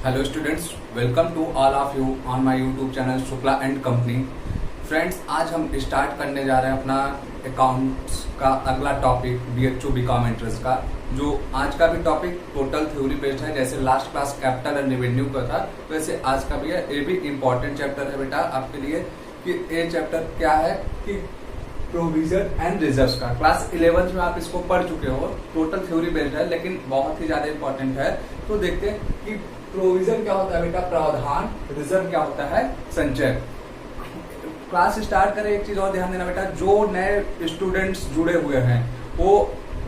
Hello students, welcome to all of you on my YouTube channel Shukla and company. Friends, आज हम start करने जा रहे हैं अपना अकाउंट्स का अगला टॉपिक BHO बीकॉम एंट्रेंस का। जो आज का भी टॉपिक टोटल थ्योरी बेस्ड है, जैसे last class capital and revenue का था वैसे आज का भी है। ये भी इम्पोर्टेंट चैप्टर है बेटा आपके लिए कि ये चैप्टर क्या है कि प्रोविजन एंड रिजर्व्स का। क्लास 11 में आप इसको पढ़ चुके हो, टोटल थ्योरी बेस्ड है लेकिन बहुत ही ज्यादा इंपॉर्टेंट है। तो देखते हैं कि प्रोविजन क्या होता है बेटा, प्रावधान। रिजर्व क्या होता है, संचय। क्लास स्टार्ट करें, एक चीज और ध्यान देना बेटा, जो नए स्टूडेंट्स जुड़े हुए हैं वो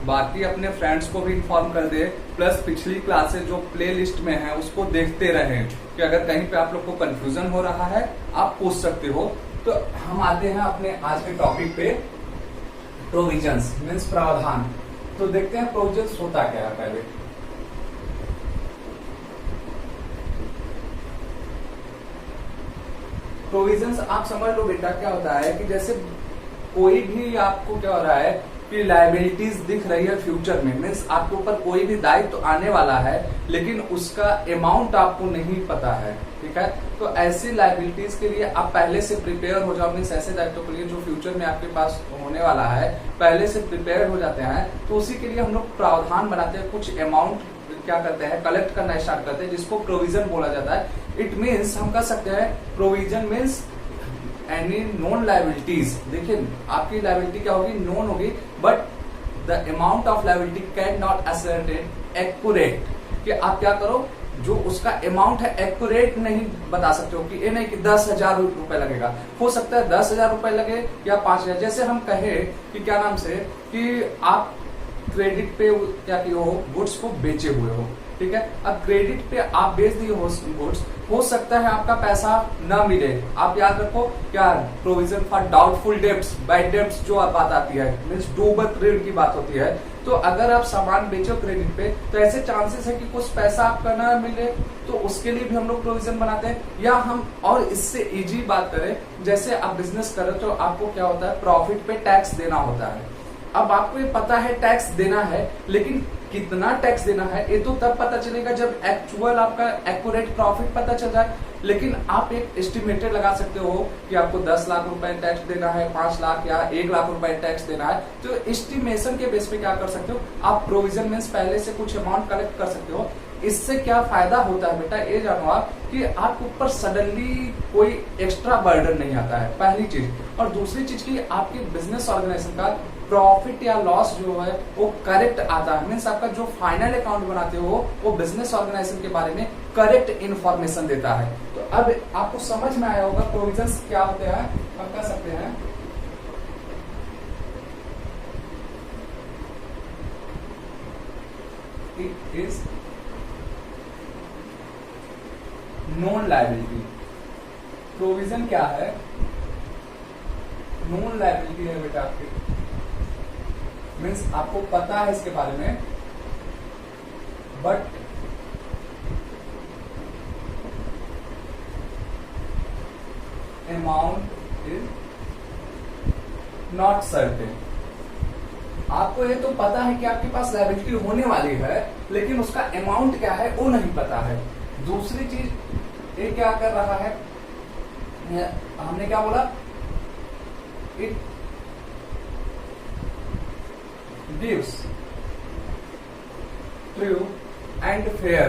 बाकी अपने फ्रेंड्स को भी इन्फॉर्म कर दे, प्लस पिछली क्लासेस जो प्ले लिस्ट में है उसको देखते रहें कि अगर कहीं पे आप लोग को कंफ्यूजन हो रहा है आप पूछ सकते हो। तो हम आते हैं अपने आज के टॉपिक पे, प्रोविजंस मीन्स प्रावधान। तो देखते हैं प्रोविजंस होता क्या है। पहले प्रोविजंस आप समझ लो बेटा क्या होता है कि जैसे कोई भी आपको क्या हो रहा है कि लायबिलिटीज दिख रही है फ्यूचर में, मीन्स आपके ऊपर कोई भी दायित्व तो आने वाला है लेकिन उसका अमाउंट आपको नहीं पता है, ठीक है। तो ऐसी लायबिलिटीज के लिए आप पहले से प्रिपेयर हो जाओ, मीन्स ऐसे दायित्व के लिए जो फ्यूचर में आपके पास होने वाला है पहले से प्रिपेयर हो जाते हैं। तो उसी के लिए हम लोग प्रावधान बनाते हैं, कुछ अमाउंट क्या करते हैं कलेक्ट करना स्टार्ट करते हैं, जिसको प्रोविजन बोला जाता है। इट मीन्स हम कह सकते हैं provision means any known liabilities. देखिए आपकी लायबिलिटी क्या होगी, नोन होगी, but the amount of liability can not ascertain accurate. कि आप क्या करो, जो उसका अमाउंट है एक्यूरेट नहीं बता सकते हो कि ये नहीं कि 10,000 रुपए लगेगा, हो सकता है 10,000 रुपए लगे या 5,000। जैसे हम कहे कि क्या नाम से कि आप क्रेडिट पे क्या किए हो, गुड्स को बेचे हुए हो, ठीक है। अब क्रेडिट पे आप बेच दिए हो गुड्स, हो सकता है आपका पैसा न मिले। आप याद रखो क्या, provision for doubtful debts, bad debts जो बात आती है, मीन्स डूबत ऋण की बात होती है। तो अगर आप सामान बेचो क्रेडिट पे तो ऐसे चांसेस है कि कुछ पैसा आपका ना मिले, तो उसके लिए भी हम लोग प्रोविजन बनाते हैं। या हम और इससे इजी बात करें, जैसे आप बिजनेस करो तो आपको क्या होता है, प्रॉफिट पे टैक्स देना होता है। अब आपको ये पता है टैक्स देना है, लेकिन कितना टैक्स देना है ये तो तब पता चलेगा जब एक्चुअल आपका एक्यूरेट प्रॉफिट पता चल जाए। लेकिन आप एक एस्टिमेटेड लगा सकते हो कि आपको 10 लाख रुपए टैक्स देना है, 5 लाख या 1 लाख रुपए टैक्स देना है। तो एस्टिमेशन के बेस पे क्या कर सकते हो आप, प्रोविजन मीन्स पहले से कुछ अमाउंट कलेक्ट कर सकते हो। इससे क्या फायदा होता है बेटा, ये जानो आप कि आपके ऊपर सडनली कोई एक्स्ट्रा बर्डन नहीं आता है, पहली चीज। और दूसरी चीज की आपके बिजनेस ऑर्गेनाइजेशन का प्रॉफिट या लॉस जो है वो करेक्ट आता है, मीन्स आपका जो फाइनल अकाउंट बनाते हो वो बिजनेस ऑर्गेनाइजेशन के बारे में करेक्ट इंफॉर्मेशन देता है। तो अब आपको समझ में आया होगा प्रोविजंस क्या होते हैं। हम कह सकते हैं it is non liability. Provision क्या है, नॉन लायबिलिटी है बेटा आपकी, मीन्स आपको पता है इसके बारे में but amount is not certain. आपको ये तो पता है कि आपके पास लायबिलिटी होने वाली है, लेकिन उसका अमाउंट क्या है वो नहीं पता है। दूसरी चीज ये क्या कर रहा है, हमने क्या बोला, it gives true and fair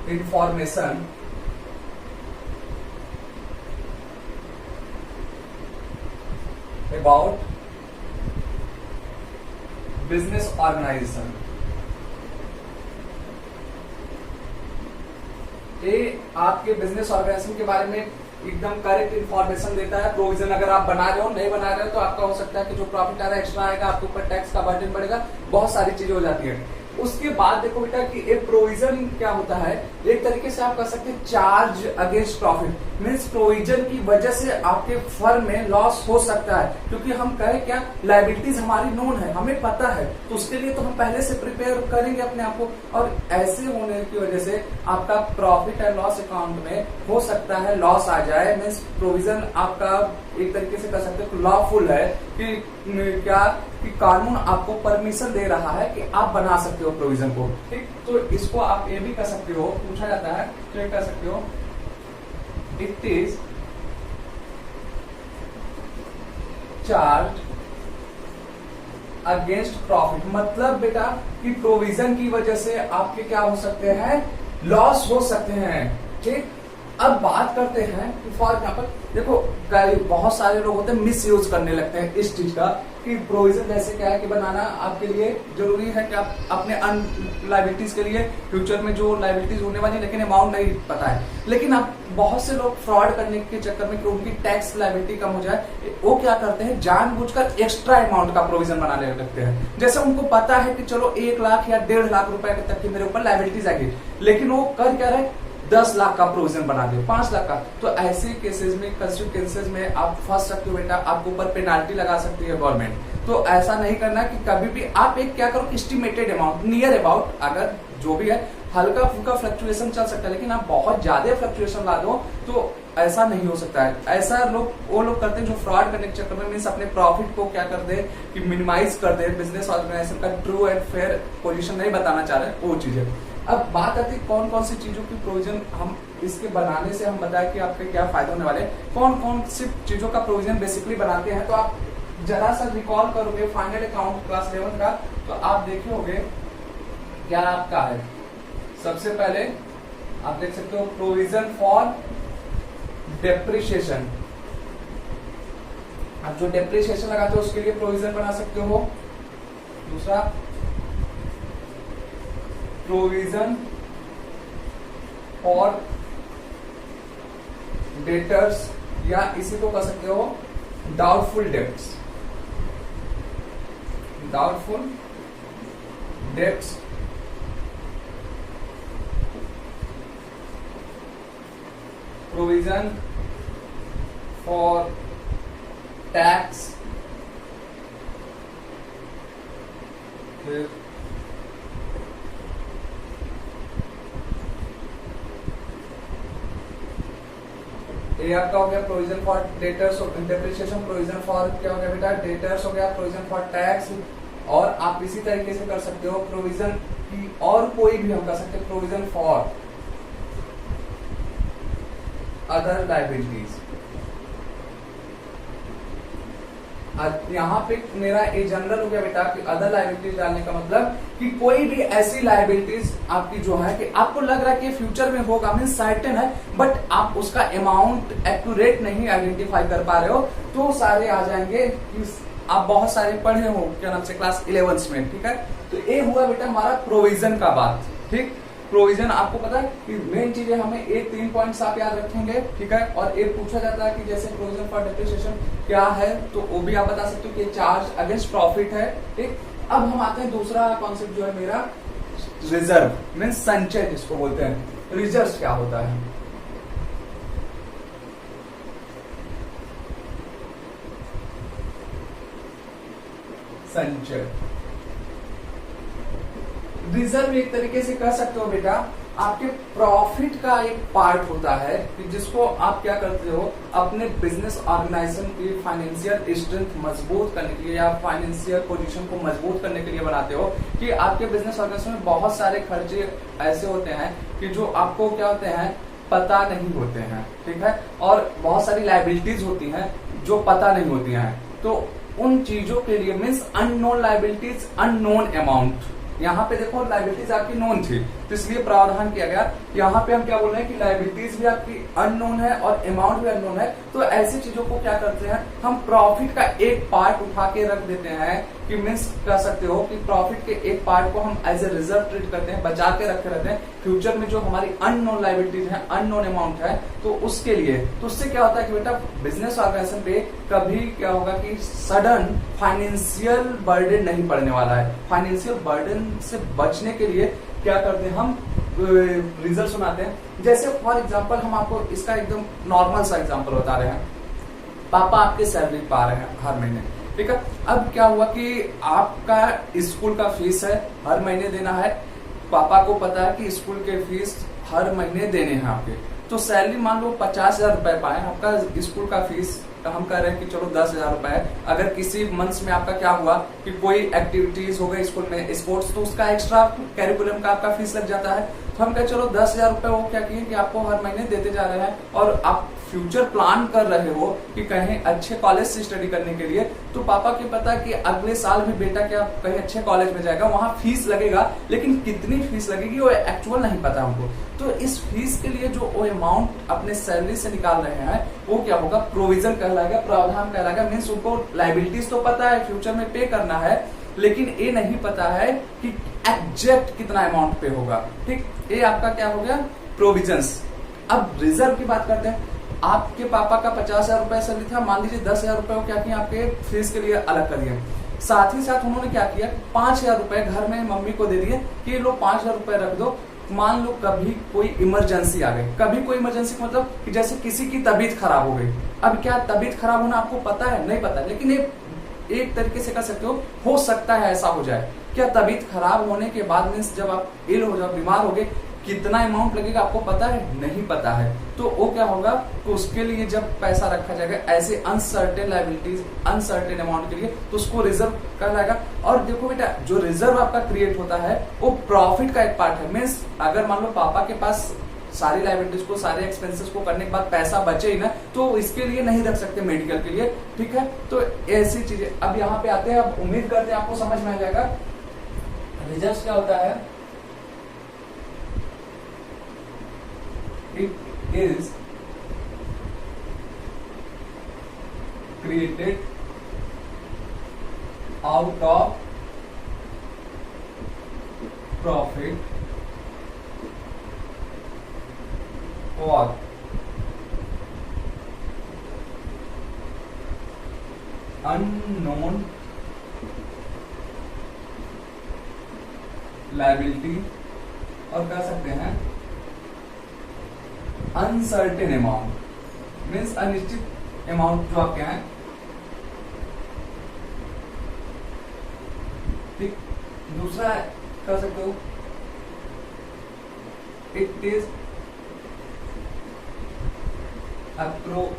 information about business organization। ये आपके बिजनेस ऑर्गेनाइजेशन के बारे में एकदम करेक्ट इंफॉर्मेशन देता है। प्रोविजन अगर आप बना रहे हो, नहीं बना रहे हो, तो आपका हो सकता है कि जो प्रॉफिट आ रहा है एक्स्ट्रा आएगा, आपके ऊपर टैक्स का बर्डन बढ़ेगा, बहुत सारी चीजें हो जाती है। उसके बाद देखो बेटा कि एक प्रोविजन क्या होता है, एक तरीके से आप कह सकते हैं charge against profit, means provision की वजह से आपके फर्म में लॉस हो सकता है, क्योंकि हम कहें क्या, लायबिलिटीज हमारी नोन है, हमें पता है, तो उसके लिए तो हम पहले से प्रिपेयर करेंगे अपने आप को। और ऐसे होने की वजह से आपका प्रॉफिट एंड लॉस अकाउंट में हो सकता है लॉस आ जाए, मीन्स प्रोविजन आपका एक तरीके से कह सकते हो लॉफुल है कि क्या कि कानून आपको परमिशन दे रहा है कि आप बना सकते हो। हो प्रोविजन को, ठीक। तो इसको आप ये भी कर सकते हो, पूछा जाता है तो ये कर सकते हो, it is charge against profit. मतलब बेटा कि प्रोविजन की वजह से आपके क्या हो सकते हैं, लॉस हो सकते हैं, ठीक। अब बात करते हैं कि फॉर एग्जाम्पल देखो बहुत सारे लोग होते हैं मिस यूज करने लगते हैं इस चीज का कि प्रोविजन जैसे क्या है कि बनाना आपके लिए जरूरी है कि आप अपने लाइबिलिटीज के लिए फ्यूचर में जो लाइबिलिटीज होने वाली लेकिन अमाउंट नहीं पता है। लेकिन अब बहुत से लोग फ्रॉड करने के चक्कर में कि उनकी टैक्स लाइबिलिटी कम हो जाए, वो क्या करते हैं जानबूझकर एक्स्ट्रा अमाउंट का प्रोविजन बनाने लगते हैं। जैसे उनको पता है कि चलो 1 लाख या 1.5 लाख रुपए तक की मेरे ऊपर लाइबिलिटीज आएगी, लेकिन वो कर क्या रहे 10 लाख का प्रोविजन बना दे, 5 लाख का। तो ऐसे केसेस में कंसिक्वेंसेज में आप फंस सकते हो बेटा, आपके ऊपर पेनाल्टी लगा सकती है गवर्नमेंट। तो ऐसा नहीं करना कि कभी भी आप एक क्या करो एस्टिमेटेड अमाउंट, नियर अबाउट, अगर जो भी है हल्का फुल्का फ्लक्चुएशन चल सकता है, लेकिन आप बहुत ज्यादा फ्लक्चुएशन ला दो तो ऐसा नहीं हो सकता है। ऐसा वो लोग करते हैं जो फ्रॉड करने के चक्कर में मीन्स अपने प्रॉफिट को क्या कर दे कि मिनिमाइज कर दे, बिजनेस ऑर्गेनाइजेशन का ट्रू एंड फेयर पोजीशन नहीं बताना चाह रहे, वो चीजें। अब बात आती है कौन कौन सी चीजों की प्रोविजन हम इसके बनाने से हम बताए कि आपके क्या फायदे होने वाले, कौन कौन सी चीजों का प्रोविजन बेसिकली बनाते हैं। तो आप जरा सा रिकॉल करोगे फाइनल अकाउंट क्लास 11 का, तो आप देखे होगे क्या आपका है। सबसे पहले आप देख सकते हो प्रोविजन फॉर डेप्रिसिएशन, आप जो डेप्रिसिएशन लगाते हो उसके लिए प्रोविजन बना सकते हो। दूसरा प्रोविजन फॉर डेटर्स, या इसी को कह सकते हो doubtful debts, doubtful debts. Provision for tax, फिर ये आपका हो गया provision for debtors, depreciation, provision for क्या हो गया बेटा डेटर्स हो गया, प्रोविजन फॉर टैक्स। और आप इसी तरीके से कर सकते हो प्रोविजन की और कोई भी हम कर सकते हैं, प्रोविजन फॉर अदर लाइबिलिटीज। यहाँ पे मेरा एक जनरल हो गया बेटा कि अदर लाइबिलिटीज डालने का मतलब कि कोई भी ऐसी लाइबिलिटीज आपकी जो है कि आपको लग रहा है कि फ्यूचर में होगा, मीन सर्टेन है, बट आप उसका अमाउंट एक्यूरेट नहीं आइडेंटिफाई कर पा रहे हो, तो सारे आ जाएंगे कि आप बहुत सारे पढ़े हो क्या नाम से क्लास 11 में, ठीक है। तो ये हुआ बेटा हमारा प्रोविजन का बात, ठीक। प्रोविजन आपको पता है कि मेन चीजें हमें ये 3 पॉइंट्स आप याद रखेंगे, ठीक है। और एक पूछा जाता है कि जैसे प्रोविजन फॉर डेप्रिसिएशन क्या है, तो वो भी आप बता सकते हो कि चार्ज अगेंस्ट प्रॉफिट है, ठीक। अब हम आते हैं दूसरा कॉन्सेप्ट जो है मेरा रिजर्व, मीन संचय जिसको बोलते हैं। रिजर्व क्या होता है, संचय। रिजर्व एक तरीके से कह सकते हो बेटा आपके प्रॉफिट का एक पार्ट होता है कि जिसको आप क्या करते हो अपने बिजनेस ऑर्गेनाइजेशन की फाइनेंशियल स्ट्रेंथ मजबूत करने के लिए या फाइनेंशियल पोजीशन को मजबूत करने के लिए बनाते हो कि आपके बिजनेस ऑर्गेनाइजेशन में बहुत सारे खर्चे ऐसे होते हैं कि जो आपको क्या होते हैं पता नहीं होते हैं, ठीक है। और बहुत सारी लाइबिलिटीज होती हैं जो पता नहीं होती हैं, तो उन चीजों के लिए means unknown liabilities, unknown amount. यहाँ पे देखो लाइबिलिटीज आपकी नोन थी तो इसलिए प्रावधान किया गया। यहाँ पे हम क्या बोल रहे हैं कि लाइबिलिटीज भी आपकी अननोन है और अमाउंट भी अननोन है, तो ऐसी चीजों को क्या करते हैं हम प्रॉफिट का एक पार्ट उठा के रख देते हैं कि मीन्स कह सकते हो कि प्रॉफिट के एक पार्ट को हम एज ए रिजर्व ट्रीट करते हैं, बचा के रखे रहते हैं फ्यूचर में जो हमारी अननोन लाइबिलिटीज है, अननोन अमाउंट है, तो उसके लिए। तो उससे क्या होता है कि बेटा बिजनेस ऑर्गेनाइजेशन पे कभी क्या होगा कि सडन फाइनेंशियल बर्डन नहीं पड़ने वाला है। फाइनेंशियल बर्डन से बचने के लिए क्या करते हैं हम रिजर्व बनाते हैं। जैसे फॉर एग्जांपल हम आपको इसका एकदम नॉर्मल सा एग्जांपल बता रहे हैं, पापा आपके सैलरी पा रहे हैं हर महीने, ठीक है। अब क्या हुआ कि आपका स्कूल का फीस है हर महीने देना है, पापा को पता है कि स्कूल के फीस हर महीने देने हैं आपके, तो सैलरी मान लो 50,000 रुपए पाए, आपका स्कूल का फीस हम कह रहे हैं कि चलो 10,000 रुपए है, अगर किसी मंथ्स में आपका क्या हुआ कि कोई एक्टिविटीज हो गई स्कूल में स्पोर्ट्स, तो उसका एक्स्ट्रा कैरिकुलम का आपका फीस लग जाता है। तो हम कहे चलो 10,000 रुपए वो क्या किए कि आपको हर महीने देते जा रहे हैं, और आप फ्यूचर प्लान कर रहे हो कि कहीं अच्छे कॉलेज से स्टडी करने के लिए, तो पापा की पता कि अगले साल भी बेटा क्या कहीं अच्छे कॉलेज में जाएगा, वहां फीस लगेगा, लेकिन कितनी फीस लगेगी वो एक्चुअल नहीं पता हमको। तो इस फीस के लिए जो वो अमाउंट अपने सैलरी से निकाल रहे हैं वो क्या होगा, प्रोविजन कहलाएगा, प्रावधान कहलाएगा। मीन्स उनको लाइबिलिटीज तो पता है फ्यूचर में पे करना है, लेकिन ये नहीं पता है कि एग्जैक्ट कितना अमाउंट पे होगा। ठीक, ये आपका क्या हो गया, प्रोविजंस। अब रिजर्व की बात करते हैं। आपके पापा का 50,000 रुपए सैलरी था, मान लीजिए 10,000 रुपए को क्या किया आपके फीस के लिए अलग कर दिया। साथ ही साथ उन्होंने क्या किया, 5,000 रुपए घर में मम्मी को दे दिए कि लो 5,000 रुपए रख दो, मान लो कभी कोई इमरजेंसी आ गई। कभी कोई इमरजेंसी मतलब कि जैसे किसी की तबीयत खराब हो गई। अब क्या तबीयत खराब होना आपको पता है, नहीं पता, लेकिन एक तरीके से कह सकते हो सकता है ऐसा हो जाए। क्या तबीयत खराब होने के बाद मीन्स जब आप इल हो जाओ, बीमार हो गए, कितना अमाउंट लगेगा आपको पता है, नहीं पता है। तो वो क्या होगा, तो उसके लिए जब पैसा रखा जाएगा ऐसे अनसर्टेन लायबिलिटीज, अनसर्टेन अमाउंट के लिए, तो उसको रिजर्व कहलाएगा। और देखो बेटा, जो रिजर्व आपका क्रिएट होता है वो प्रॉफिट का एक पार्ट है। मीन्स अगर मान लो पापा के पास सारी लायबिलिटीज को, सारे एक्सपेंसेस को करने के बाद पैसा बचे ही ना, तो इसके लिए नहीं रख सकते मेडिकल के लिए। ठीक है, तो ऐसी चीजें। अब यहाँ पे आते हैं, अब उम्मीद करते हैं आपको समझ में आ जाएगा रिजर्व क्या होता है। It is created out of profit or unknown liability, और कह सकते हैं अनसर्टेन अमाउंट। मीन्स अनिश्चित अमाउंट जो आपके हैं। ठीक, दूसरा कह सकते हो it is appropriation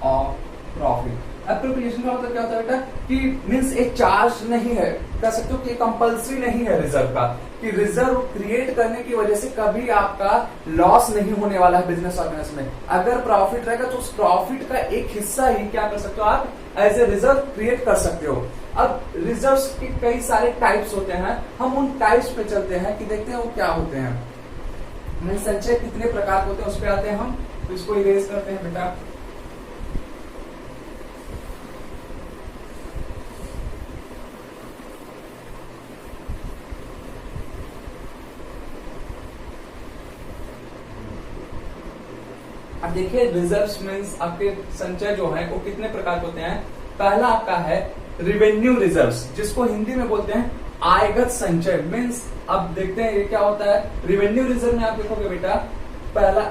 of profit. Appropriation का मतलब क्या होता है बेटा कि मीन्स एक चार्ज नहीं है, कह सकते हो कि कंपल्सरी नहीं है रिजर्व का, कि रिजर्व क्रिएट करने की वजह से कभी आपका लॉस नहीं होने वाला है बिजनेस ऑर्गेनाइजेशन में। अगर प्रॉफिट रहेगा तो उस प्रॉफिट का एक हिस्सा ही क्या कर सकते हो आप, एज ए रिजर्व क्रिएट कर सकते हो। अब रिजर्व्स के कई सारे टाइप्स होते हैं, हम उन टाइप्स पे चलते हैं कि देखते हैं वो क्या होते हैं। संचय कितने प्रकार के होते हैं उस पर आते हैं हम। तो इसको इरेज करते हैं बेटा। अब देखिए रिजर्व्स मींस आपके संचय जो है वो कितने प्रकार के होते हैं। पहला आपका है रिवेन्यू रिजर्व्स, जिसको हिंदी में बोलते हैं आयगत संचय। मींस अब देखते हैं ये क्या होता है। रिवेन्यू रिजर्व में आप देखोगे बेटा, पहला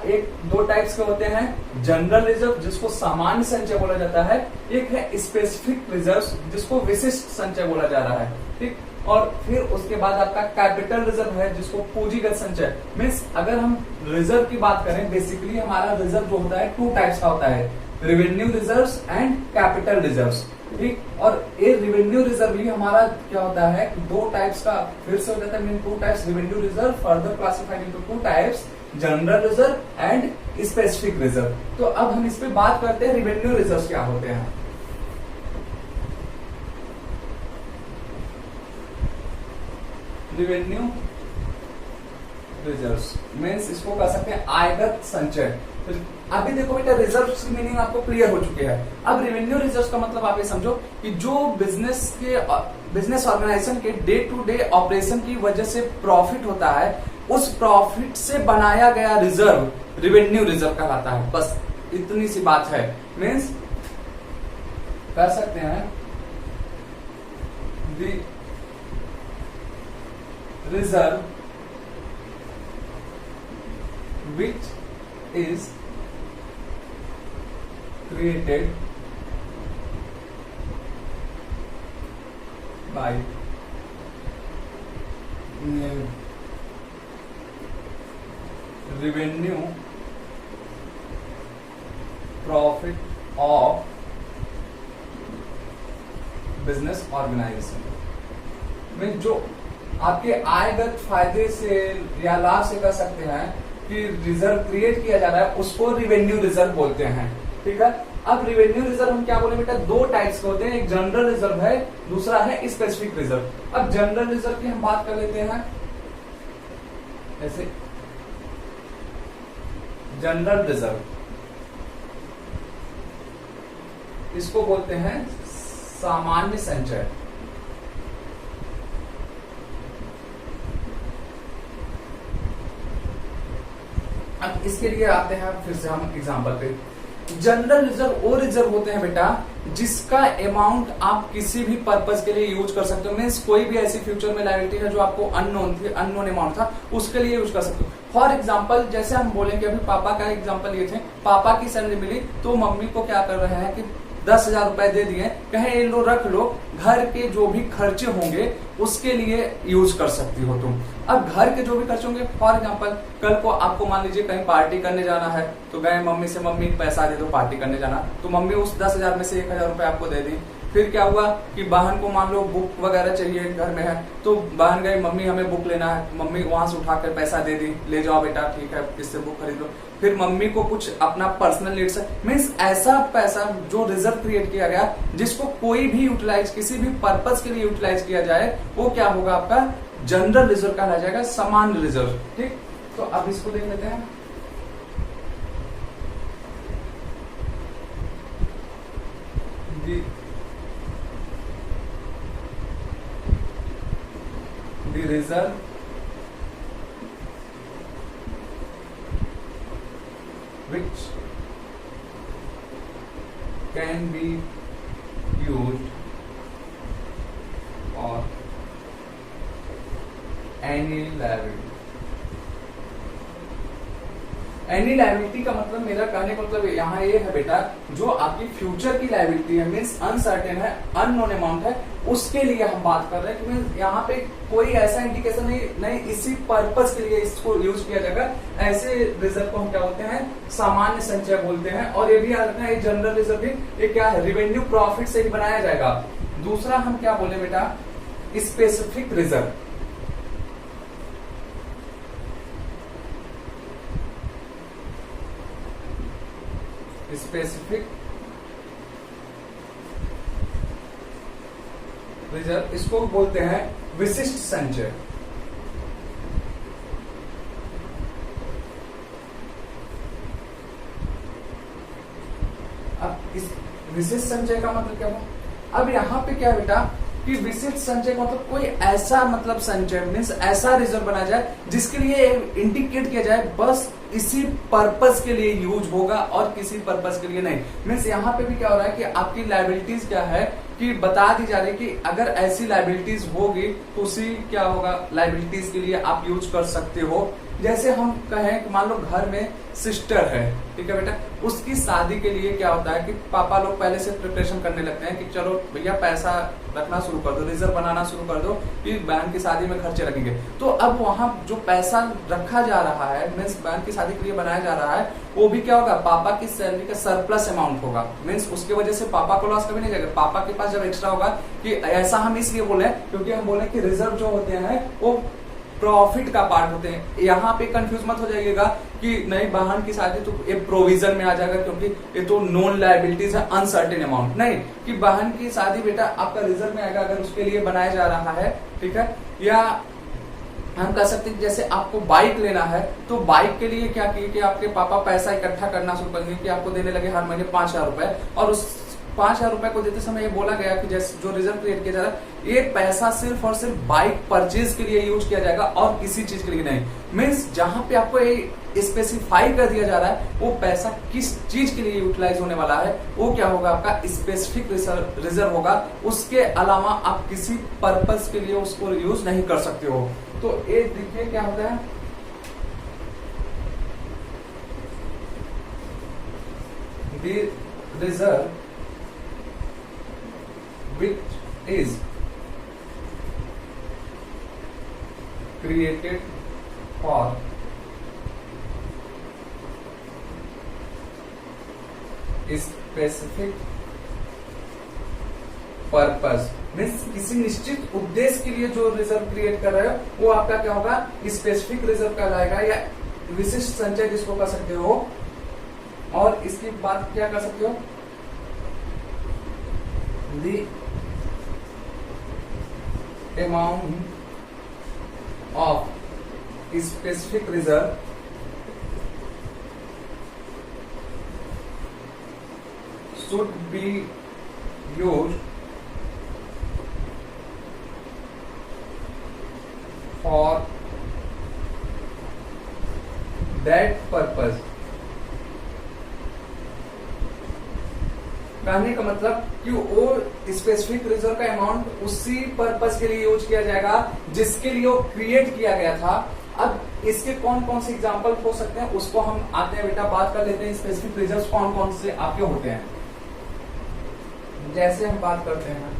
दो टाइप्स के होते हैं। जनरल रिजर्व जिसको सामान्य संचय बोला जाता है, एक है स्पेसिफिक रिजर्व जिसको विशिष्ट संचय बोला जा रहा है। ठीक, और फिर उसके बाद आपका कैपिटल रिजर्व है जिसको पूंजीगत संचय। मीन्स अगर हम रिजर्व की बात करें, बेसिकली हमारा रिजर्व जो होता है 2 टाइप्स का होता है, revenue reserves and capital reserves. ठीक, और ये रेवेन्यू रिजर्व भी हमारा क्या होता है 2 टाइप्स का फिर से हो जाता है। Mean 2 types revenue reserve, further classified into 2 types, general reserve and specific reserve. तो अब हम इस पे बात करते हैं रेवेन्यू रिजर्व क्या होते हैं। रेवेन्यू रिजर्व्स मीन्स इसको कह सकते हैं आयगत संचय। अभी देखो बेटा रिजर्व्स की मीनिंग आपको क्लियर हो चुकी है। अब रेवेन्यू रिजर्व्स का मतलब आप ये समझो कि जो बिजनेस ऑर्गेनाइजेशन के डे टू डे ऑपरेशन की वजह से प्रॉफिट होता है, उस प्रॉफिट से बनाया गया रिजर्व रेवेन्यू रिजर्व कहलाता है। बस इतनी सी बात है। मीन्स कह सकते हैं the reserve which is created by revenue profit of business organisation में जो आपके आयगत फायदे से या लाभ से कर सकते हैं कि रिजर्व क्रिएट किया जा रहा है, उसको रिवेन्यू रिजर्व बोलते हैं। ठीक है, अब रिवेन्यू रिजर्व हम क्या बोले बेटा, दो टाइप्स के होते हैं, एक जनरल रिजर्व है, दूसरा है स्पेसिफिक रिजर्व। अब जनरल रिजर्व की हम बात कर लेते हैं, ऐसे जनरल रिजर्व इसको बोलते हैं सामान्य संचय। अब इसके लिए आते हैं फिर से हम एग्जांपल पे। जनरल रिजर्व वो रिजर्व होते हैं बेटा जिसका अमाउंट आप किसी भी पर्पस के लिए यूज कर सकते हो। मीन्स कोई भी ऐसी फ्यूचर में लायबिलिटी है जो आपको अननोन थी, अननोन अमाउंट था, उसके लिए यूज कर सकते हो। फॉर एग्जाम्पल जैसे हम बोलेंगे, अभी पापा का एग्जाम्पल लिए थे, पापा की सैलरी मिली तो मम्मी को क्या कर रहे हैं कि 10,000 रुपए दे दिए, कहे ये लो रख लो, घर के जो भी खर्चे होंगे उसके लिए यूज कर सकती हो तुम। अब घर के जो भी खर्चे होंगे, फॉर एग्जांपल कल को आपको मान लीजिए कहीं पार्टी करने जाना है तो गए मम्मी से, मम्मी पैसा दे दो पार्टी करने जाना, तो मम्मी उस 10,000 में से 1,000 रुपए आपको दे दी। फिर क्या हुआ कि बहन को मान लो बुक वगैरह चाहिए, घर में है तो बहन गई, मम्मी हमें बुक लेना है, मम्मी वहां से उठाकर पैसा दे दी, ले जाओ बेटा ठीक है इससे बुक खरीद लो। फिर मम्मी को कुछ अपना पर्सनल नीड्स है, मीन्स ऐसा पैसा जो रिजर्व क्रिएट किया गया जिसको कोई भी यूटिलाइज, किसी भी पर्पस के लिए यूटिलाइज किया जाए, वो क्या होगा आपका जनरल रिजर्व कहा जाएगा, सामान्य रिजर्व। ठीक, तो अब इसको देख लेते हैं। The reserve which can be used for any liability। Any liability का मतलब, मेरा कहने का मतलब यहाँ ये है बेटा, जो आपकी फ्यूचर की लायबिलिटी है, मीन्स अनसर्टेन है, अननोन अमाउंट है, उसके लिए हम बात कर रहे हैं कि मीन्स यहाँ पे कोई ऐसा इंडिकेशन नहीं इसी पर्पस के लिए इसको यूज किया जाएगा। ऐसे रिजर्व को हम क्या बोलते हैं, सामान्य संचय बोलते हैं। और ये भी याद रखना है, जनरल रिजर्व भी ये क्या है, रिवेन्यू प्रॉफिट से ही बनाया जाएगा। दूसरा हम क्या बोले बेटा, स्पेसिफिक रिजर्व। स्पेसिफिक रिजर्व इसको बोलते हैं विशिष्ट संचय। अब इस विशिष्ट संचय का मतलब क्या हुआ, अब यहाँ पे क्या है बेटा कि विशिष्ट संचय का मतलब कोई ऐसा मतलब संचय मीन्स ऐसा रिजर्व बनाया जाए जिसके लिए इंडिकेट किया जाए बस इसी पर्पस के लिए यूज होगा और किसी पर्पस के लिए नहीं। मीन्स यहाँ पे भी क्या हो रहा है कि आपकी लायबिलिटीज क्या है कि बता दी जा रही है कि अगर ऐसी लायबिलिटीज होगी तो उसी क्या होगा, लायबिलिटीज के लिए आप यूज कर सकते हो। जैसे हम कहें कि मान लो घर में सिस्टर है, ठीक है बेटा, उसकी शादी के लिए क्या होता है कि पापा लोग पहले से प्रिपरेशन करने लगते हैं कि चलो भैया पैसा रखना शुरू कर दो, रिजर्व बनाना शुरू कर दो कि बहन की शादी में खर्चे लगेंगे। तो अब वहां जो पैसा रखा जा रहा है मीन्स बहन की शादी के लिए बनाया जा रहा है, वो भी क्या होगा, पापा की सैलरी का सरप्लस अमाउंट होगा। मीन्स उसकी वजह से पापा को लॉस कभी नहीं जाएगा, पापा के पास जब एक्स्ट्रा होगा कि ऐसा हम इसलिए बोले क्योंकि हम बोले कि रिजर्व जो होते हैं वो प्रॉफिट का पार्ट होते हैं। यहाँ पे कंफ्यूज मत हो जाइएगा कि नहीं बहन की शादी तो ये प्रोविजन में आ जाएगा क्योंकि ये तो नॉन लायबिलिटीज है, अनसर्टेन अमाउंट नहीं, कि बहन की शादी बेटा आपका रिजर्व में आएगा अगर उसके लिए बनाया जा रहा है। ठीक है, या हम कह सकते हैं जैसे आपको बाइक लेना है तो बाइक के लिए क्या किए कि आपके पापा पैसा इकट्ठा करना शुरू करेंगे कि आपको देने लगे हर महीने 5,000 रुपए, और उस 5,000 रुपए को देते समय ये बोला गया कि जैसे जो रिजर्व क्रिएट किया जा रहा है ये पैसा सिर्फ और सिर्फ बाइक परचेज के लिए यूज किया जाएगा और किसी चीज के लिए नहीं। मीन्स जहां पे आपको ये स्पेसिफाई कर दिया जा रहा है वो पैसा किस चीज के लिए यूटिलाइज होने वाला है, वो क्या होगा, आपका स्पेसिफिक रिजर्व होगा। उसके अलावा आप किसी पर्पस के लिए उसको यूज नहीं कर सकते हो। तो ये देखिए क्या होता है, the reserve which is created for specific purpose means किसी निश्चित उद्देश्य के लिए जो रिजर्व क्रिएट कर रहे हो वो आपका क्या होगा, स्पेसिफिक रिजर्व कहलाएगा, या विशिष्ट संचय जिसको कर सकते हो। और इसके बाद क्या कर सकते हो, the amount of specific reserve should be used for that purpose। कहने का मतलब कि वो स्पेसिफिक रिजर्व का अमाउंट उसी पर्पस के लिए यूज किया जाएगा जिसके लिए वो क्रिएट किया गया था। अब इसके कौन कौन से एग्जांपल हो सकते हैं उसको हम आते हैं बेटा बात कर लेते हैं। स्पेसिफिक रिजर्व कौन कौन से आपके होते हैं, जैसे हम बात करते हैं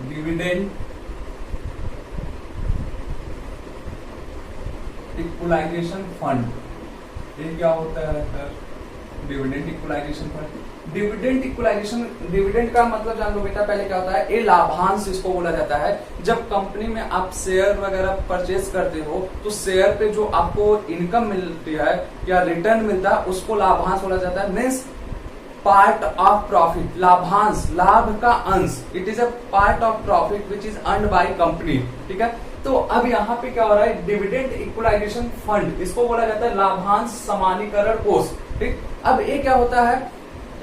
डिविडेंड इक्वलाइजेशन फंड। ये क्या होता है sir, dividend equalisation fund. Dividend का मतलब जान लो बेटा पहले क्या होता है, ये लाभांश इसको बोला जाता है। जब कंपनी में आप शेयर वगैरह परचेज करते हो तो शेयर पे जो आपको इनकम मिलती है या रिटर्न मिलता है उसको लाभांश बोला जाता है। मीन्स पार्ट ऑफ प्रॉफिट, लाभांश लाभ का अंश, it is a part of profit which is earned by company. ठीक है, तो अब यहाँ पे क्या हो रहा है, डिविडेंड इक्वलाइजेशन फंड इसको बोला जाता है लाभांश समानीकरण कोष। ठीक, अब ये क्या होता है,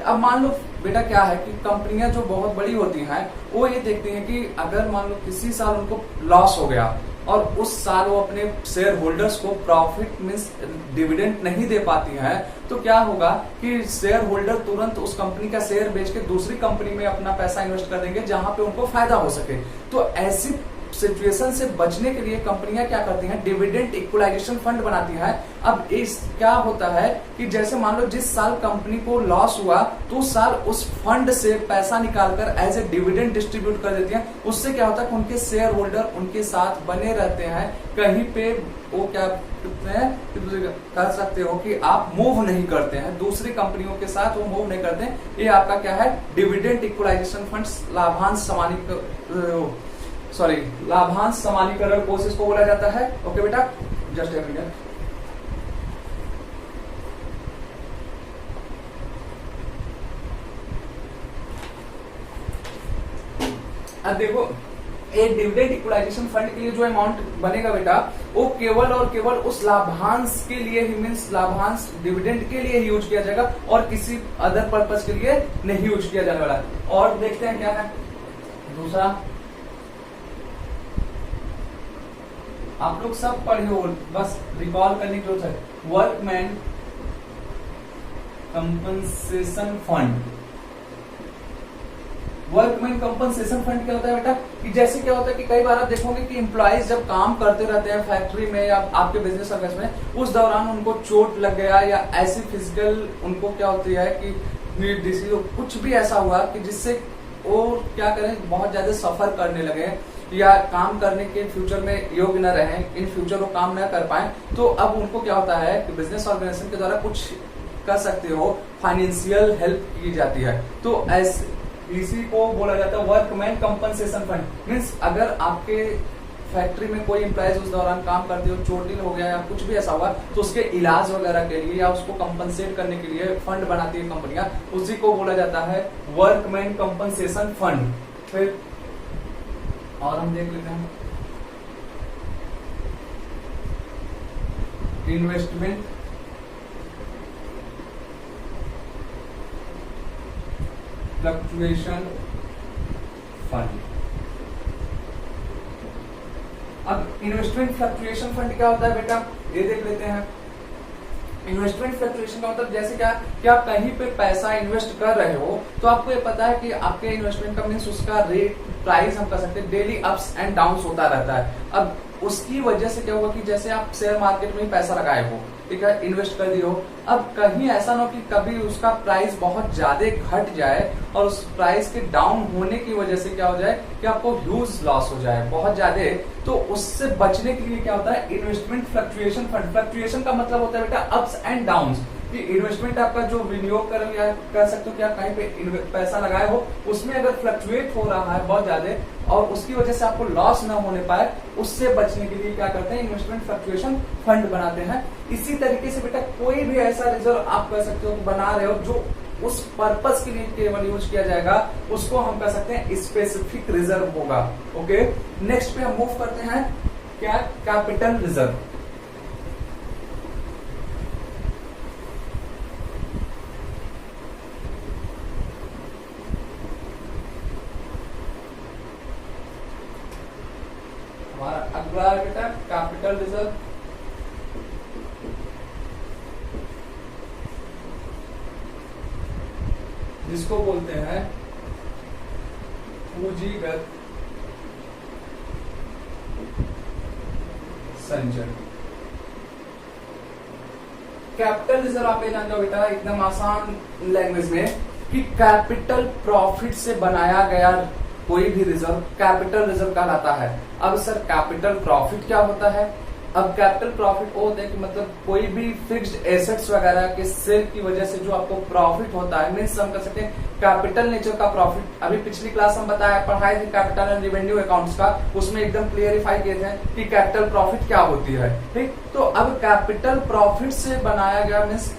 अब मान लो बेटा क्या है कि कंपनियां जो बहुत बड़ी होती हैं वो ये देखती हैं कि अगर मान लो किसी साल उनको लॉस हो गया और उस साल वो अपने शेयर होल्डर्स को प्रॉफिट मींस डिविडेंड नहीं दे पाती हैं, तो क्या होगा कि शेयर होल्डर तुरंत उस कंपनी का शेयर बेच के दूसरी कंपनी में अपना पैसा इन्वेस्ट कर देंगे जहां पे उनको फायदा हो सके। तो ऐसी सिचुएशन से बचने के लिए कंपनियां क्या करती हैं, डिविडेंड इक्वलाइजेशन फंड बनाती हैं। अब इस क्या होता है कि जैसे मान लो जिस साल कंपनी को लॉस हुआ तो उस साल उस फंड से पैसा निकालकर एज ए डिविडेंड डिस्ट्रीब्यूट कर देती हैं। उससे क्या होता है कि उनके शेयर होल्डर उनके साथ बने रहते हैं, कहीं पे वो क्या कर सकते हो कि आप मूव नहीं करते हैं, दूसरी कंपनियों के साथ वो मूव नहीं करते हैं। ये आपका क्या है, डिविडेंड इक्वलाइजेशन फंड लाभांश समानीकरण कोष इसको बोला जाता है। ओके बेटा, जस्ट ए मिनट। अब देखो एक डिविडेंड इक्वलाइजेशन फंड के लिए जो अमाउंट बनेगा बेटा वो केवल और केवल उस लाभांश के लिए ही मीन्स लाभांश डिविडेंड के लिए ही यूज किया जाएगा और किसी अदर पर्पस के लिए नहीं यूज किया जाने वाला। और देखते हैं क्या है दूसरा, आप लोग सब पढ़े हो, बस रिकॉल करने की जरूरत है। Workman compensation fund. Workman compensation fund क्या होता है बेटा, कि जैसे क्या होता है कि कई बार आप देखोगे कि एम्प्लॉइज जब काम करते रहते हैं फैक्ट्री में या आपके बिजनेस सर्विस में, उस दौरान उनको चोट लग गया या ऐसी फिजिकल उनको क्या होती है कि डिसीज कुछ भी ऐसा हुआ कि जिससे वो क्या करें बहुत ज्यादा सफर करने लगे या काम करने के फ्यूचर में योग्य न रहे, इन फ्यूचर वो काम न कर पाए, तो अब उनको क्या होता है कि बिजनेस ऑर्गेनाइजेशन के द्वारा कुछ कर सकते हो, फाइनेंशियल हेल्प की जाती है। तो ऐसे इसी को बोला जाता है वर्कमैन कंपनसेशन फंड। मीन्स अगर आपके फैक्ट्री में कोई एम्प्लॉइज उस दौरान काम करते हो, चोटिल हो गया या कुछ भी ऐसा हुआ, तो उसके इलाज वगैरह के लिए या उसको कंपनसेट करने के लिए फंड बनाती है कंपनियां, उसी को बोला जाता है वर्कमैन कंपनसेशन फंड। फिर और हम देख लेते हैं इन्वेस्टमेंट फ्लक्चुएशन फंड। अब इन्वेस्टमेंट फ्लक्चुएशन फंड क्या होता है बेटा, ये देख लेते हैं। इन्वेस्टमेंट फ्लक्चुएशन का मतलब जैसे क्या कि आप कहीं पे पैसा इन्वेस्ट कर रहे हो तो आपको ये पता है कि आपके इन्वेस्टमेंट का मीन्स उसका रेट प्राइस हम कर सकते हैं डेली अप्स एंड डाउन्स होता रहता है। अब उसकी वजह से क्या होगा कि जैसे आप शेयर मार्केट में पैसा लगाए हो ठीक है, इन्वेस्ट कर दिए हो। अब कहीं ऐसा ना हो कि कभी उसका प्राइस बहुत ज्यादा घट जाए और उस प्राइस के डाउन होने की वजह से क्या हो जाए कि आपको ह्यूज लॉस हो जाए बहुत ज्यादा। तो उससे बचने के लिए क्या होता है, इन्वेस्टमेंट फ्लक्चुएशन फंड। फ्लक्चुएशन का मतलब होता है बेटा अप्स एंड डाउन्स, कि इन्वेस्टमेंट आपका जो विनियोग कर या कह सकते हो कि आप कहीं पे पैसा लगाए हो उसमें अगर फ्लक्चुएट हो रहा है बहुत ज्यादा और उसकी वजह से आपको लॉस ना होने पाए, उससे बचने के लिए क्या करते हैं, इन्वेस्टमेंट फ्लक्चुएशन फंड बनाते हैं। इसी तरीके से बेटा कोई भी ऐसा रिजर्व आप कह सकते हो बना रहे हो जो उस पर्पस के लिए केवल यूज किया जाएगा, उसको हम कह सकते हैं स्पेसिफिक रिजर्व होगा। ओके, नेक्स्ट पे हम मूव करते हैं क्या, कैपिटल रिजर्व। हमारा अगला है बेटा कैपिटल रिजर्व। जिसको बोलते हैं पूंजीगत संचय। कैपिटल रिजर्व आप ये जान जाओ बेटा एकदम आसान लैंग्वेज में कि कैपिटल प्रॉफिट से बनाया गया कोई भी रिजर्व कैपिटल रिजर्व कहलाता है। अब सर कैपिटल प्रॉफिट क्या होता है? अब कैपिटल प्रॉफिट वो होता है कि मतलब कोई भी फिक्स्ड एसेट्स वगैरह के सेल की वजह से जो आपको प्रॉफिट होता है, मीन्स हम कर सकते हैं कैपिटल नेचर का प्रॉफिट। अभी पिछली क्लास हम पढ़ाए थे कैपिटल एंड रेवेन्यू अकाउंट्स का, उसमें एकदम क्लियरिफाई किए थे कि कैपिटल प्रॉफिट क्या होती है। ठीक, तो अब कैपिटल प्रॉफिट से बनाया गया means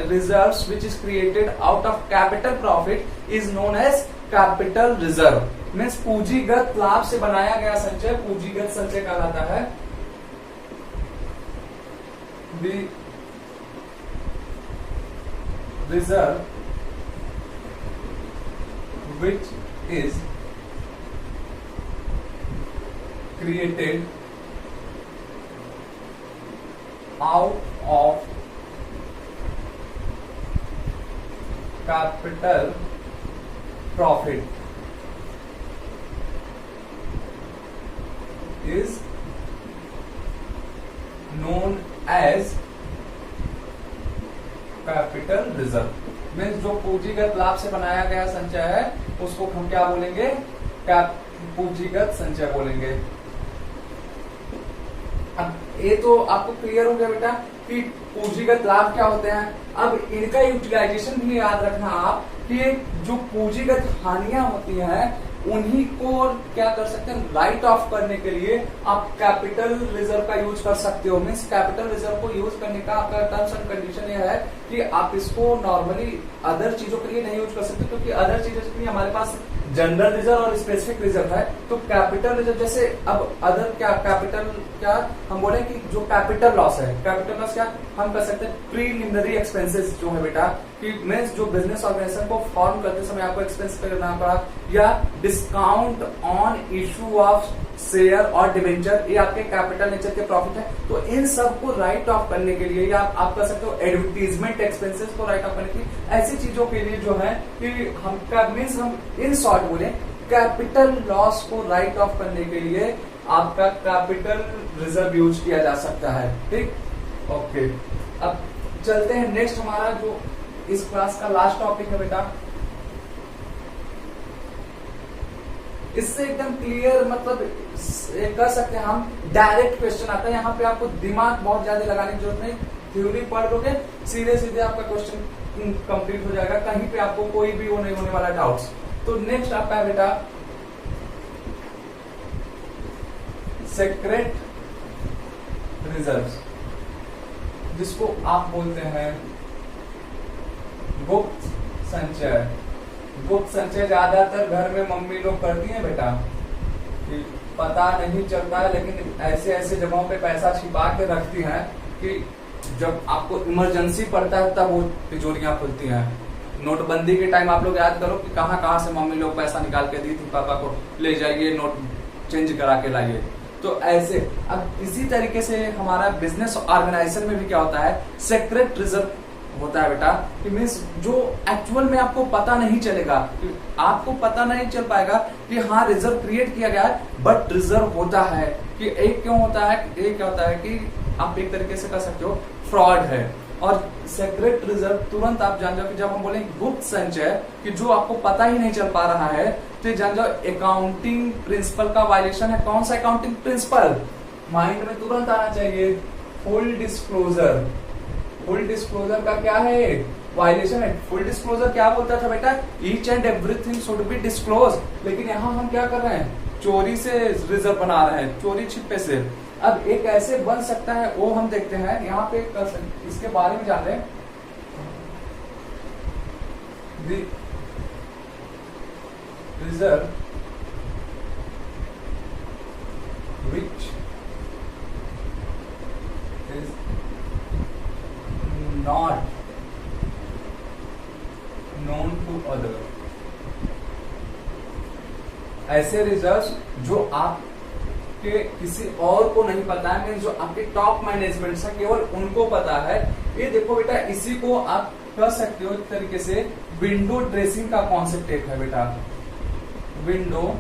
reserves which is created out of capital profit is known as capital reserve। Means पूंजीगत लाभ से बनाया गया संचय पूंजीगत संचय कहलाता है। The reserve which is created out of capital profit is known as capital reserve. Means जो पूंजीगत लाभ से बनाया गया संचय है उसको हम क्या बोलेंगे, पूंजीगत संचय बोलेंगे। अब ये तो आपको क्लियर हो गया बेटा कि पूंजीगत लाभ क्या होते हैं। अब इनका यूटिलाइजेशन भी याद रखना आप कि जो पूंजीगत हानियां होती हैं उन्हीं को क्या कर सकते हैं, राइट ऑफ करने के लिए आप कैपिटल रिजर्व का यूज कर सकते हो। मीन्स कैपिटल रिजर्व को यूज करने का आपका टर्म्स एंड कंडीशन यह है कि आप इसको नॉर्मली अदर चीजों के लिए नहीं यूज कर सकते, क्योंकि अदर चीजों के लिए हमारे पास जनरल रिजर्व और स्पेसिफिक रिजर्व है। तो कैपिटल रिजर्व जैसे अब अदर क्या कैपिटल क्या हम बोले कि जो कैपिटल लॉस है, कैपिटल लॉस क्या हम कर सकते हैं, प्रीलिमिनरी एक्सपेंसेस जो है बेटा कि मीन्स जो बिजनेस ऑर्गेनाइजेशन को फॉर्म करते समय आपको एक्सपेंस करना पड़ा, या discount on issue of share और डिवेंचर, ये आपके कैपिटल नेचर के प्रॉफिट है। तो इन सब को राइट ऑफ करने के लिए या आप कर सकते हो एडवर्टीजमेंट एक्सपेंसेस को राइट ऑफ करने के लिए, ऐसी चीजों के लिए जो है कि हम मीन्स हम इन शॉर्ट बोले कैपिटल लॉस को राइट ऑफ करने के लिए आपका कैपिटल रिजर्व यूज किया जा सकता है। ठीक, ओके, अब चलते हैं नेक्स्ट हमारा जो इस क्लास का लास्ट टॉपिक है बेटा। इससे एकदम क्लियर मतलब कर सकते हैं हम, डायरेक्ट क्वेश्चन आता है। यहाँ पे आपको दिमाग बहुत ज्यादा लगाने की जरूरत नहीं, थ्योरी पढ़ लोगे सीधे सीधे आपका क्वेश्चन कंप्लीट हो जाएगा, कहीं पे आपको कोई भी वो नहीं होने वाला डाउट्स। तो नेक्स्ट आपका है बेटा सीक्रेट रिजर्व्स, जिसको आप बोलते हैं गुप्त संचय। गुप्त संचय ज्यादातर घर में मम्मी लोग करती हैं बेटा, कि पता नहीं चलता है लेकिन ऐसे ऐसे जगहों पे पैसा छिपा के रखती हैं कि जब आपको इमरजेंसी पड़ता है तब वो तिजोरियां खुलती हैं। नोटबंदी के टाइम आप लोग याद करो कि कहां कहां से मम्मी लोग पैसा निकाल के दी थी पापा को, ले जाइए नोट चेंज करा के लाइए। तो ऐसे अब इसी तरीके से हमारा बिजनेस ऑर्गेनाइजेशन में भी क्या होता है, सीक्रेट रिजर्व होता है बेटा, कि मीन्स जो एक्चुअल में आपको पता नहीं चलेगा, आपको पता नहीं चल पाएगा कि हाँ रिजर्व क्रिएट किया गया है, बट रिजर्व होता है। कि एक क्यों होता है, एक क्या होता है कि आप एक तरीके से कर सकते हो फ्रॉड है। और सेक्रेट रिजर्व तुरंत आप जान जाओ कि जब हम बोले गुप्त संचय कि जो आपको पता ही नहीं चल पा रहा है, तो जान जाओ अकाउंटिंग प्रिंसिपल का वायलेशन है। कौन सा अकाउंटिंग प्रिंसिपल? माइंड में तुरंत आना चाहिए, फुल डिस्क्लोजर। फुल डिस्क्लोजर का क्या है? वायलेशन है। फुल डिस्क्लोजर क्या बोलता था बेटा? Each and everything should be disclose. लेकिन यहाँ हम क्या कर रहे हैं? चोरी से रिजर्व बना रहे हैं, चोरी छिपे से। अब एक ऐसे बन सकता है वो हम देखते हैं यहाँ पे, इसके बारे में जान रहे हैं। Reserve which is not known to other। ऐसे रिजर्व जो आपके किसी और को नहीं पता है, मीन जो आपके टॉप मैनेजमेंट है केवल उनको पता है। ये देखो बेटा, इसी को आप कर सकते हो एक तरीके से विंडो ड्रेसिंग का कॉन्सेप्ट एक है बेटा, विंडो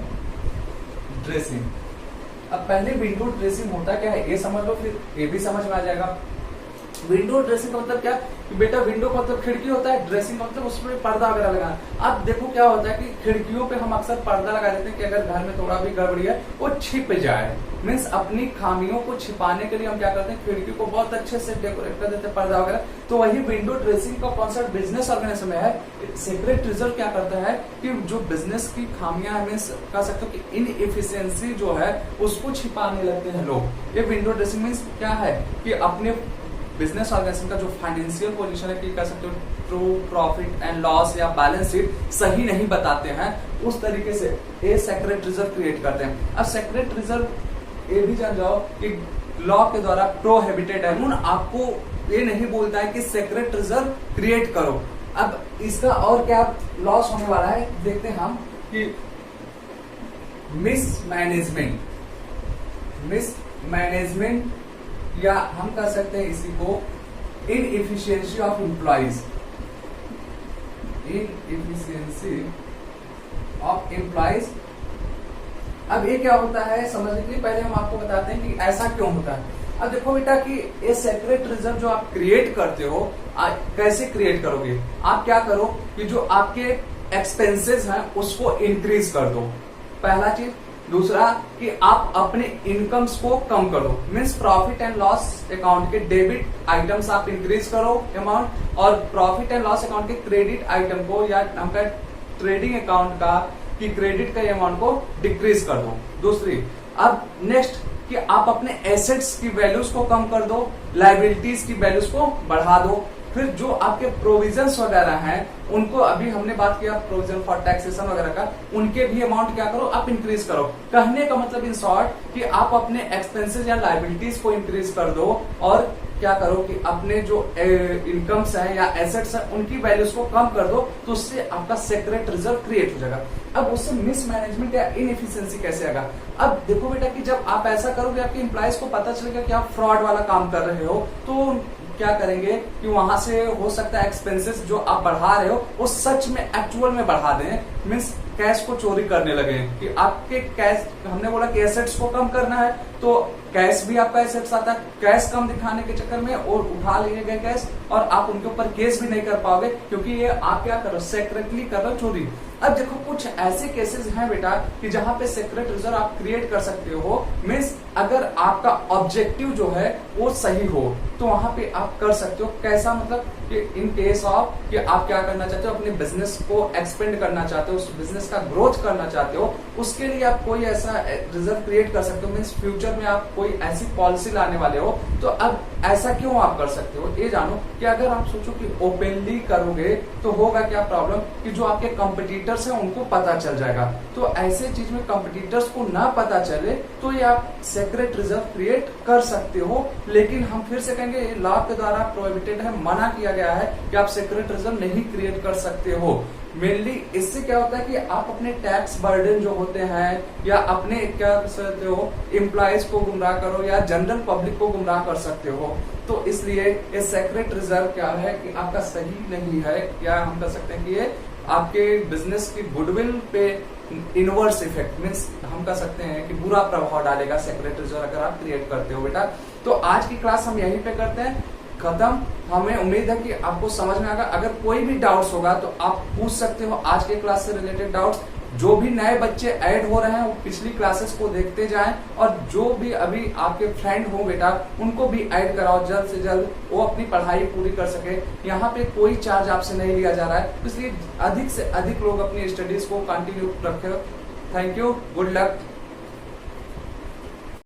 ड्रेसिंग। अब पहले विंडो ड्रेसिंग होता क्या है ये समझ लो, फिर ये भी समझ में आ जाएगा। विंडो ड्रेसिंग का मतलब क्या कि बेटा, विंडो का मतलब खिड़की होता है, ड्रेसिंग का मतलब उसमें पर्दा वगैरह लगाना। अब देखो क्या होता है कि खिड़कियों पे हम अक्सर पर्दा लगा देते हैं कि अगर घर में थोड़ा भी गड़बड़ी है वो छिप जाए। मीन्स अपनी खामियों को छिपाने के लिए हम क्या करते हैं, खिड़की को बहुत अच्छे से डेकोरेट कर देते हैं, पर्दा वगैरह। तो वही विंडो ड्रेसिंग का कॉन्सेप्ट बिजनेस ऑर्गेनाइजेशन में है। सेक्रेट रिजर्व क्या करता है कि जो बिजनेस की खामियां है, मीन्स कह सकते हो कि इनएफिशिएंसी जो है उसको छिपाने लगते हैं लोग। ये विंडो ड्रेसिंग मीन्स क्या है कि अपने बिजनेस ऑर्गेनाइजेशन का जो फाइनेंशियल पोजीशन है कि कह सकते हो ट्रू प्रॉफिट एंड लॉस या बैलेंस शीट सही नहीं बताते हैं, उस तरीके से ये सेक्रेट रिजर्व क्रिएट करते हैं। अब सेक्रेट रिजर्व ये भी जान जाओ कि लॉ के द्वारा प्रोहिबिटेड है। उन आपको ये नहीं बोलता है कि सेक्रेट रिजर्व क्रिएट करो। अब इसका और क्या लॉस होने वाला है देखते हैं हम कि मिसमैनेजमेंट या हम कह सकते हैं इसी को inefficiency of employees, inefficiency of employees. अब ये क्या होता है समझने के लिए पहले हम आपको बताते हैं कि ऐसा क्यों होता है। अब देखो बेटा कि ये सेक्रेट रिजर्व जो आप क्रिएट करते हो, कैसे क्रिएट करोगे? आप क्या करो कि जो आपके एक्सपेंसेस हैं उसको इंक्रीज कर दो, पहला चीज। दूसरा कि आप अपने इनकम्स को कम करो, means profit and loss account के डेबिट आइटम्स आप इंक्रीज करो अमाउंट, और प्रॉफिट एंड लॉस अकाउंट के क्रेडिट आइटम को या हमका ट्रेडिंग अकाउंट का कि क्रेडिट का अमाउंट को डिक्रीज कर दो। दूसरी, अब नेक्स्ट कि आप अपने एसेट्स की वैल्यूज को कम कर दो, लायबिलिटीज की वैल्यूज को बढ़ा दो। फिर जो आपके प्रोविजंस वगैरह हैं उनको, अभी हमने बात किया प्रोविजन फॉर टैक्सेशन वगैरह का, उनके भी अमाउंट क्या करो आप इंक्रीज करो। कहने का मतलब इन शॉर्ट कि आप अपने एक्सपेंसेस या लायबिलिटीज को इंक्रीज कर दो और क्या करो कि अपने जो इनकम्स है या एसेट्स है उनकी वैल्यूज को कम कर दो, तो उससे आपका सेक्रेट रिजर्व क्रिएट हो जाएगा। अब उससे मिसमैनेजमेंट या इनएफिशिएंसी कैसे आएगा? अब देखो बेटा कि जब आप ऐसा करोगे आपके एम्प्लॉइज को पता चलेगा कि आप फ्रॉड वाला काम कर रहे हो, तो क्या करेंगे कि वहां से हो सकता है एक्सपेंसेस जो आप बढ़ा रहे हो वो सच में एक्चुअल में बढ़ा दें, मीन्स कैश को चोरी करने लगे कि आपके कैश, हमने बोला कि एसेट्स को कम करना है तो कैश भी आपका एसेट्स आता है, कैश कम दिखाने के चक्कर में और उठा लिए गए कैश और आप उनके ऊपर केस भी नहीं कर पाओगे क्योंकि ये आप क्या कर रहे हो, सेक्रेटली कर रहे हो चोरी। अब देखो कुछ ऐसे केसेस हैं बेटा कि जहां पे सेक्रेट रिजर्व आप क्रिएट कर सकते हो, मीन्स अगर आपका ऑब्जेक्टिव जो है वो सही हो तो वहां पे आप कर सकते हो। कैसा मतलब कि इन केस ऑफ कि आप क्या करना चाहते हो, अपने बिजनेस को एक्सपेंड करना चाहते हो, उस बिजनेस का ग्रोथ करना चाहते हो, उसके लिए आप कोई ऐसा रिजर्व क्रिएट कर सकते हो। मीन्स फ्यूचर में आप कोई ऐसी पॉलिसी लाने वाले हो तो अब ऐसा क्यों आप कर सकते हो, ये जानो कि अगर आप सोचो कि ओपनली करोगे तो होगा क्या प्रॉब्लम कि जो आपके कंपटीटर्स हैं उनको पता चल जाएगा। तो ऐसे चीज में कंपटीटर्स को ना पता चले तो ये आप सेक्रेट रिजर्व क्रिएट कर सकते हो, लेकिन हम फिर से कहेंगे लॉ के द्वारा प्रोहिबिटेड है, मना किया गया है कि आप सेक्रेट रिजर्व नहीं क्रिएट कर सकते हो। मेनली इससे क्या होता है कि आप अपने टैक्स बर्डन जो होते हैं या अपने क्या कर सकते हो, एम्प्लॉइज को गुमराह करो या जनरल पब्लिक को गुमराह कर सकते हो। तो इसलिए ये सेक्रेट रिजर्व क्या है कि आपका सही नहीं है, या हम कह सकते हैं कि ये आपके बिजनेस की गुडविल पे इनवर्स इफेक्ट, मीन्स हम कह सकते हैं कि बुरा प्रभाव डालेगा सेक्रेट रिजर्व अगर आप क्रिएट करते हो बेटा। तो आज की क्लास हम यहीं पे करते हैं। खत्म। हमें उम्मीद है कि आपको समझ में आएगा। अगर कोई भी डाउट्स होगा तो आप पूछ सकते हो आज के क्लास से रिलेटेड डाउट्स। जो भी नए बच्चे ऐड हो रहे हैं वो पिछली क्लासेस को देखते जाएं, और जो भी अभी आपके फ्रेंड हो बेटा उनको भी ऐड कराओ जल्द से जल्द, वो अपनी पढ़ाई पूरी कर सके। यहाँ पे कोई चार्ज आपसे नहीं लिया जा रहा है, इसलिए अधिक से अधिक लोग अपनी स्टडीज को कंटिन्यू रखें। Thank you, good luck.